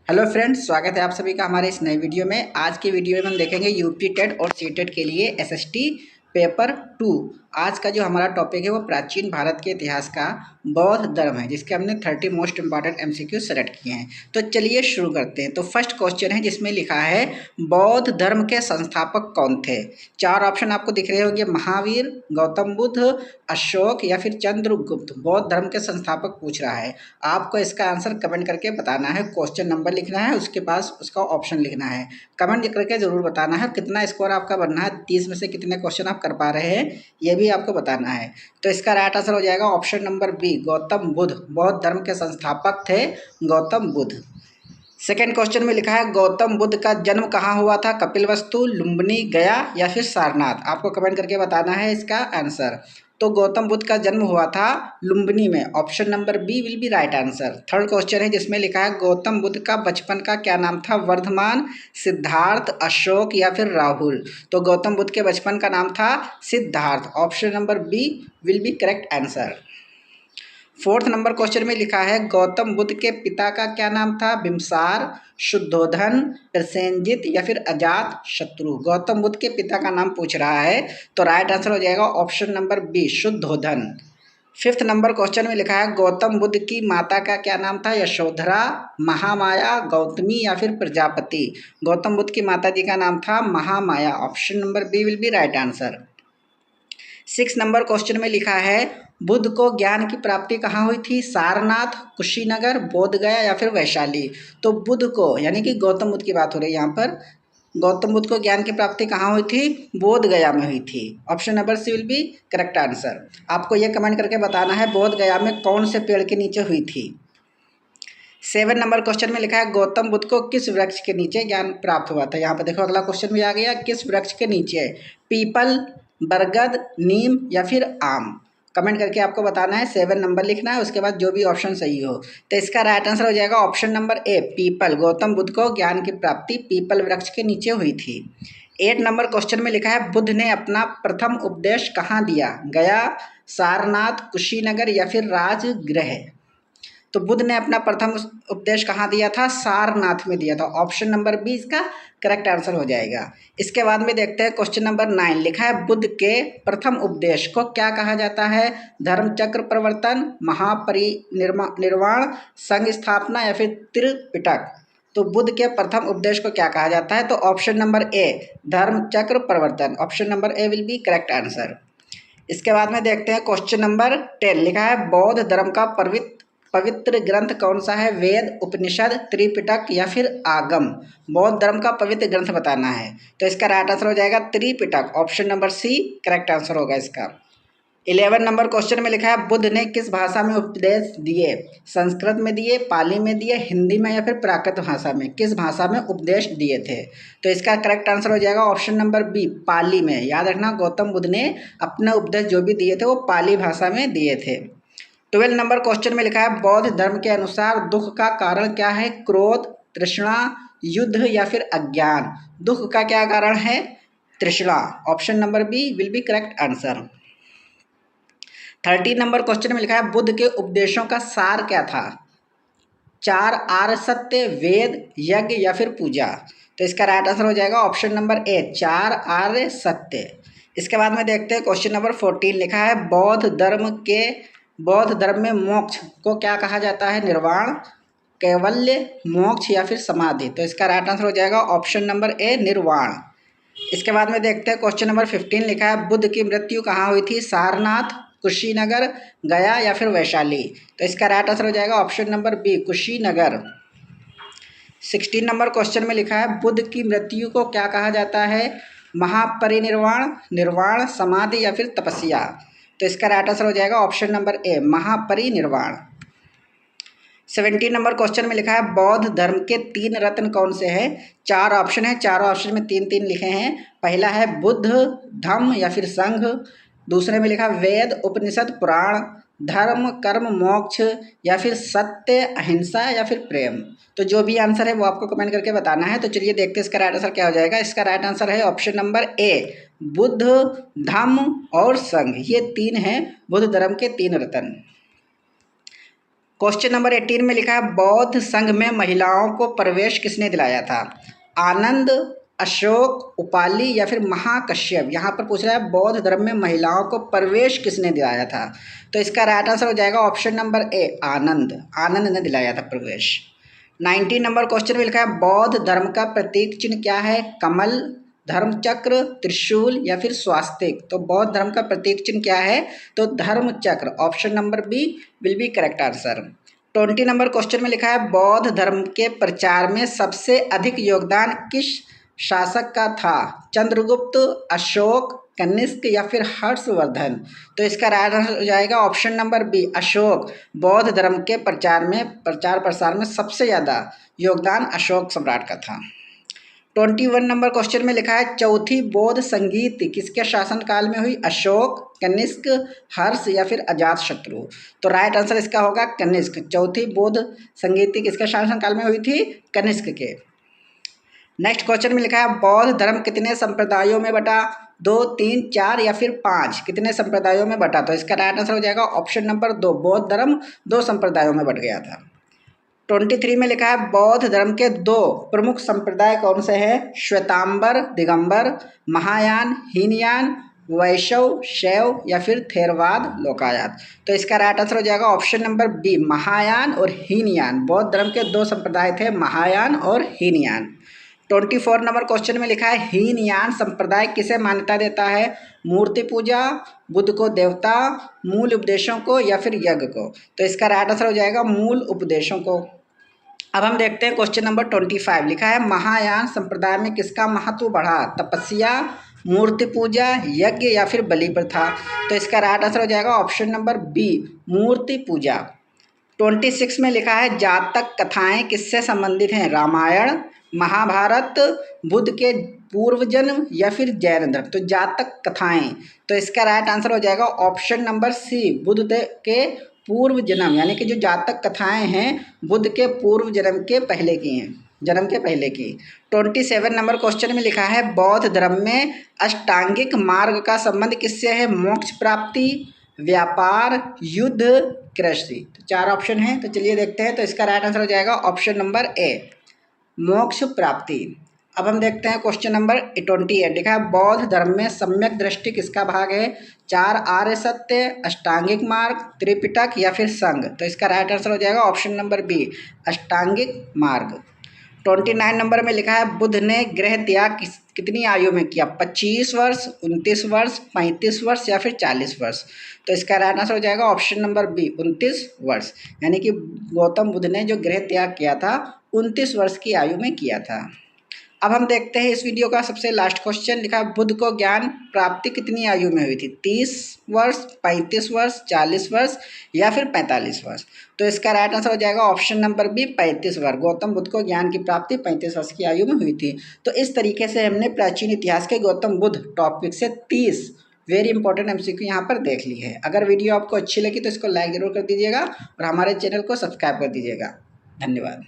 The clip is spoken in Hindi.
हेलो फ्रेंड्स, स्वागत है आप सभी का हमारे इस नए वीडियो में। आज की वीडियो में हम देखेंगे यूपी टेट और सीटेट के लिए एसएसटी पेपर 2। आज का जो हमारा टॉपिक है वो प्राचीन भारत के इतिहास का बौद्ध धर्म है, जिसके हमने 30 मोस्ट इंपॉर्टेंट एमसीक्यू सेलेक्ट किए हैं। तो चलिए शुरू करते हैं। तो फर्स्ट क्वेश्चन है जिसमें लिखा है बौद्ध धर्म के संस्थापक कौन थे। चार ऑप्शन आपको दिख रहे होंगे, महावीर, गौतम बुद्ध, अशोक या फिर चंद्रगुप्त। बौद्ध धर्म के संस्थापक पूछ रहा है। आपको इसका आंसर कमेंट करके बताना है, क्वेश्चन नंबर लिखना है, उसके पास उसका ऑप्शन लिखना है। कमेंट करके जरूर बताना है कितना स्कोर आपका बनना है, 30 में से कितने क्वेश्चन आप कर पा रहे हैं ये भी आपको बताना है। तो इसका राइट आंसर हो जाएगा option number B, Gautam Buddha. बौद्ध धर्म के संस्थापक थे गौतम बुद्ध। सेकेंड क्वेश्चन में लिखा है गौतम बुद्ध का जन्म कहाँ हुआ था। कपिलवस्तु, लुम्बिनी, गया या फिर सारनाथ। आपको कमेंट करके बताना है इसका आंसर। तो गौतम बुद्ध का जन्म हुआ था लुम्बिनी में। Option number B will be right answer. Third question है जिसमें लिखा है गौतम बुद्ध का बचपन का क्या नाम था। वर्धमान, सिद्धार्थ, अशोक या फिर राहुल। तो गौतम बुद्ध के बचपन का नाम था Siddhartha. Option number B will be correct answer. Fourth number question में लिखा है गौतम बुद्ध के पिता का क्या नाम था। बिम्सार, शुद्धोधन, प्रसेनजित या फिर अजात शत्रु। गौतम बुद्ध के पिता का नाम पूछ रहा है, तो राइट आंसर हो जाएगा option number B, Shuddhodana. Fifth number question में लिखा है गौतम बुद्ध की माता का क्या नाम था। यशोधरा, महामाया, गौतमी या फिर प्रजापति। गौतम बुद्ध की माता जी का नाम था Mahamaya. Option number B will be right answer. Six number question में लिखा है बुद्ध को ज्ञान की प्राप्ति कहाँ हुई थी। सारनाथ, कुशीनगर, बोधगया या फिर वैशाली। तो बुद्ध को यानी कि गौतम बुद्ध की बात हो रही है यहाँ पर। गौतम बुद्ध को ज्ञान की प्राप्ति कहाँ हुई थी। बोधगया में हुई थी। Option number C will be correct answer. आपको ये कमेंट करके बताना है बोधगया में कौन से पेड़ के नीचे हुई थी। 7 नंबर क्वेश्चन में लिखा है गौतम बुद्ध को किस वृक्ष के नीचे ज्ञान प्राप्त हुआ था। यहाँ पर देखो अगला क्वेश्चन भी आ गया, किस वृक्ष के नीचे। पीपल, बरगद, नीम या फिर आम। कमेंट करके आपको बताना है, 7 नंबर लिखना है, उसके बाद जो भी ऑप्शन सही हो। तो इसका राइट आंसर हो जाएगा option number A, people. Gautam Buddha को ज्ञान की प्राप्ति पीपल वृक्ष के नीचे हुई थी। 8 नंबर क्वेश्चन में लिखा है बुद्ध ने अपना प्रथम उपदेश कहाँ दिया। गया, सारनाथ, कुशीनगर या फिर राजगृह। तो बुद्ध ने अपना प्रथम उपदेश कहाँ दिया था। सारनाथ में दिया था। ऑप्शन नंबर बी इसका करेक्ट आंसर हो जाएगा। इसके बाद में देखते हैं क्वेश्चन नंबर 9। लिखा है बुद्ध के प्रथम उपदेश को क्या कहा जाता है। धर्मचक्र प्रवर्तन, महापरिनिर्वाण, संघ स्थापना या फिर त्रिपिटक। तो बुद्ध के प्रथम उपदेश को क्या कहा जाता है। तो ऑप्शन नंबर ए, धर्मचक्र प्रवर्तन। Option number A will be correct answer. इसके बाद में देखते हैं क्वेश्चन नंबर 10। लिखा है बौद्ध धर्म का पवित्र ग्रंथ कौन सा है। वेद, उपनिषद, त्रिपिटक या फिर आगम। बौद्ध धर्म का पवित्र ग्रंथ बताना है। तो इसका राइट आंसर हो जाएगा Tripitaka. Option number C correct answer होगा इसका। 11 नंबर क्वेश्चन में लिखा है बुद्ध ने किस भाषा में उपदेश दिए। संस्कृत में दिए, पाली में दिए, हिंदी में या फिर प्राकृत भाषा में। किस भाषा में उपदेश दिए थे। तो इसका करेक्ट आंसर हो जाएगा ऑप्शन नंबर बी, पाली में। याद रखना गौतम बुद्ध ने अपने उपदेश जो भी दिए थे वो पाली भाषा में दिए थे। 12 नंबर क्वेश्चन में लिखा है बौद्ध धर्म के अनुसार दुख का कारण क्या है। क्रोध, तृष्णा, युद्ध या फिर अज्ञान। दुख का क्या कारण है। तृष्णा। Option number B will be correct answer. 13 नंबर क्वेश्चन में लिखा है बुद्ध के उपदेशों का सार क्या था। 4 आर्य सत्य, वेद, यज्ञ या फिर पूजा। तो इसका राइट आंसर हो जाएगा ऑप्शन नंबर ए, 4 आर्य सत्य। इसके बाद में देखते हैं क्वेश्चन नंबर 14। लिखा है बौद्ध धर्म में मोक्ष को क्या कहा जाता है। निर्वाण, कैवल्य, मोक्ष या फिर समाधि। तो इसका राइट आंसर हो जाएगा ऑप्शन नंबर ए, निर्वाण। इसके बाद में देखते हैं क्वेश्चन नंबर 15। लिखा है बुद्ध की मृत्यु कहाँ हुई थी। सारनाथ, कुशीनगर, गया या फिर वैशाली। तो इसका राइट आंसर हो जाएगा ऑप्शन नंबर बी, कुशीनगर। 16 नंबर क्वेश्चन में लिखा है बुद्ध की मृत्यु को क्या कहा जाता है। महापरिनिर्वाण, निर्वाण, समाधि या फिर तपस्या। तो इसका राइट आंसर हो जाएगा option number A, Mahaparinirvan. 17 number question में लिखा है बौद्ध धर्म के 3 रत्न कौन से हैं। 4 ऑप्शन है, चारों ऑप्शन में 3-3 लिखे हैं। पहला है बुद्ध, धम्म या फिर संघ। दूसरे में लिखा वेद, उपनिषद, पुराण, धर्म, कर्म, मोक्ष या फिर सत्य, अहिंसा या फिर प्रेम। तो जो भी आंसर है वो आपको कमेंट करके बताना है। तो चलिए देखते हैं इसका राइट आंसर क्या हो जाएगा। इसका राइट आंसर है ऑप्शन नंबर ए, बुद्ध, धम्म और संघ। ये 3 हैं बुद्ध धर्म के 3 रत्न। क्वेश्चन नंबर 18 में लिखा है बौद्ध संघ में महिलाओं को प्रवेश किसने दिलाया था? आनंद, अशोक, उपाली या फिर महाकश्यप। यहाँ पर पूछ रहा है बौद्ध धर्म में महिलाओं को प्रवेश किसने दिलाया था? तो इसका राइट आंसर हो जाएगा ऑप्शन नंबर ए, आनंद। आनंद ने दिलाया था प्रवेश। 19 नंबर क्वेश्चन में लिखा है बौद्ध धर्म का प्रतीक चिन्ह क्या है? कमल, धर्मचक्र, त्रिशूल या फिर स्वास्तिक। तो बौद्ध धर्म का प्रतीक चिन्ह क्या है? तो धर्मचक्र। Option number B will be correct answer. 20 number question में लिखा है बौद्ध धर्म के प्रचार में सबसे अधिक योगदान किस शासक का था? चंद्रगुप्त, अशोक, कनिष्क या फिर हर्षवर्धन। तो इसका राइट आंसर हो जाएगा ऑप्शन नंबर बी, अशोक। बौद्ध धर्म के प्रचार प्रसार में सबसे ज़्यादा योगदान अशोक सम्राट का था। 21 नंबर क्वेश्चन में लिखा है चौथी बौद्ध संगीत किसके शासनकाल में हुई? अशोक, कनिष्क, हर्ष या फिर अजातशत्रु। तो राइट आंसर इसका होगा कनिष्क। चौथी बौद्ध संगीत किसके शासनकाल में हुई थी? कनिष्क के। नेक्स्ट क्वेश्चन में लिखा है बौद्ध धर्म कितने संप्रदायों में बटा? 2, 3, 4 या फिर 5। कितने संप्रदायों में बटा? तो इसका राइट आंसर हो जाएगा ऑप्शन नंबर 2, बौद्ध धर्म 2 संप्रदायों में बट गया था। 23 में लिखा है बौद्ध धर्म के 2 प्रमुख संप्रदाय कौन से हैं? श्वेतांबर, दिगंबर, महायान, हीनयान, वैष्णव, शैव या फिर थेरवाद, लोकायत। तो इसका राइट आंसर हो जाएगा ऑप्शन नंबर बी, महायान और हीनयान। बौद्ध धर्म के 2 संप्रदाय थे, महायान और हीनयान। 24 नंबर क्वेश्चन में लिखा है हीनयान संप्रदाय किसे मान्यता देता है? मूर्ति पूजा, बुद्ध को देवता, मूल उपदेशों को या फिर यज्ञ को। तो इसका राइट आंसर हो जाएगा मूल उपदेशों को। अब हम देखते हैं क्वेश्चन नंबर 25। लिखा है महायान संप्रदाय में किसका महत्व बढ़ा? तपस्या, मूर्ति पूजा, यज्ञ या फिर बलि प्रथा। तो इसका राइट आंसर हो जाएगा ऑप्शन नंबर बी, मूर्ति पूजा। 26 में लिखा है जातक कथाएं किससे संबंधित हैं? रामायण, महाभारत, बुद्ध के पूर्व जन्म या फिर जैन धर्म। तो जातक कथाएं। तो इसका राइट आंसर हो जाएगा ऑप्शन नंबर सी, बुद्ध के पूर्व जन्म। यानी कि जो जातक कथाएं हैं बुद्ध के पूर्व जन्म के पहले की हैं, जन्म के पहले की। 27 नंबर क्वेश्चन में लिखा है बौद्ध धर्म में अष्टांगिक मार्ग का संबंध किससे है? मोक्ष प्राप्ति, व्यापार, युद्ध, कृषि। तो 4 ऑप्शन हैं, तो चलिए देखते हैं। तो इसका राइट आंसर हो जाएगा ऑप्शन नंबर ए, मोक्ष प्राप्ति। अब हम देखते हैं क्वेश्चन नंबर 28। लिखा है बौद्ध धर्म में सम्यक दृष्टि किसका भाग है? 4 आर्य सत्य, अष्टांगिक मार्ग, त्रिपिटक या फिर संघ। तो इसका राइट आंसर हो जाएगा ऑप्शन नंबर बी, अष्टांगिक मार्ग। 29 नंबर में लिखा है बुद्ध ने गृह त्याग कितनी आयु में किया? 25 वर्ष, 29 वर्ष, 35 वर्ष या फिर 40 वर्ष। तो इसका राइट आंसर हो जाएगा ऑप्शन नंबर बी, 29 वर्ष। यानी कि गौतम बुद्ध ने जो गृह त्याग किया था 29 वर्ष की आयु में किया था। अब हम देखते हैं इस वीडियो का सबसे लास्ट क्वेश्चन। लिखा है बुद्ध को ज्ञान प्राप्ति कितनी आयु में हुई थी? 30 वर्ष, 35 वर्ष, 40 वर्ष या फिर 45 वर्ष। तो इसका राइट आंसर हो जाएगा ऑप्शन नंबर बी, 35 वर्ष। गौतम बुद्ध को ज्ञान की प्राप्ति 35 वर्ष की आयु में हुई थी। तो इस तरीके से हमने प्राचीन इतिहास के गौतम बुद्ध टॉपिक से 30 वेरी इंपॉर्टेंट एमसीक्यू यहाँ पर देख ली है। अगर वीडियो आपको अच्छी लगी तो इसको लाइक जरूर कर दीजिएगा और हमारे चैनल को सब्सक्राइब कर दीजिएगा। धन्यवाद।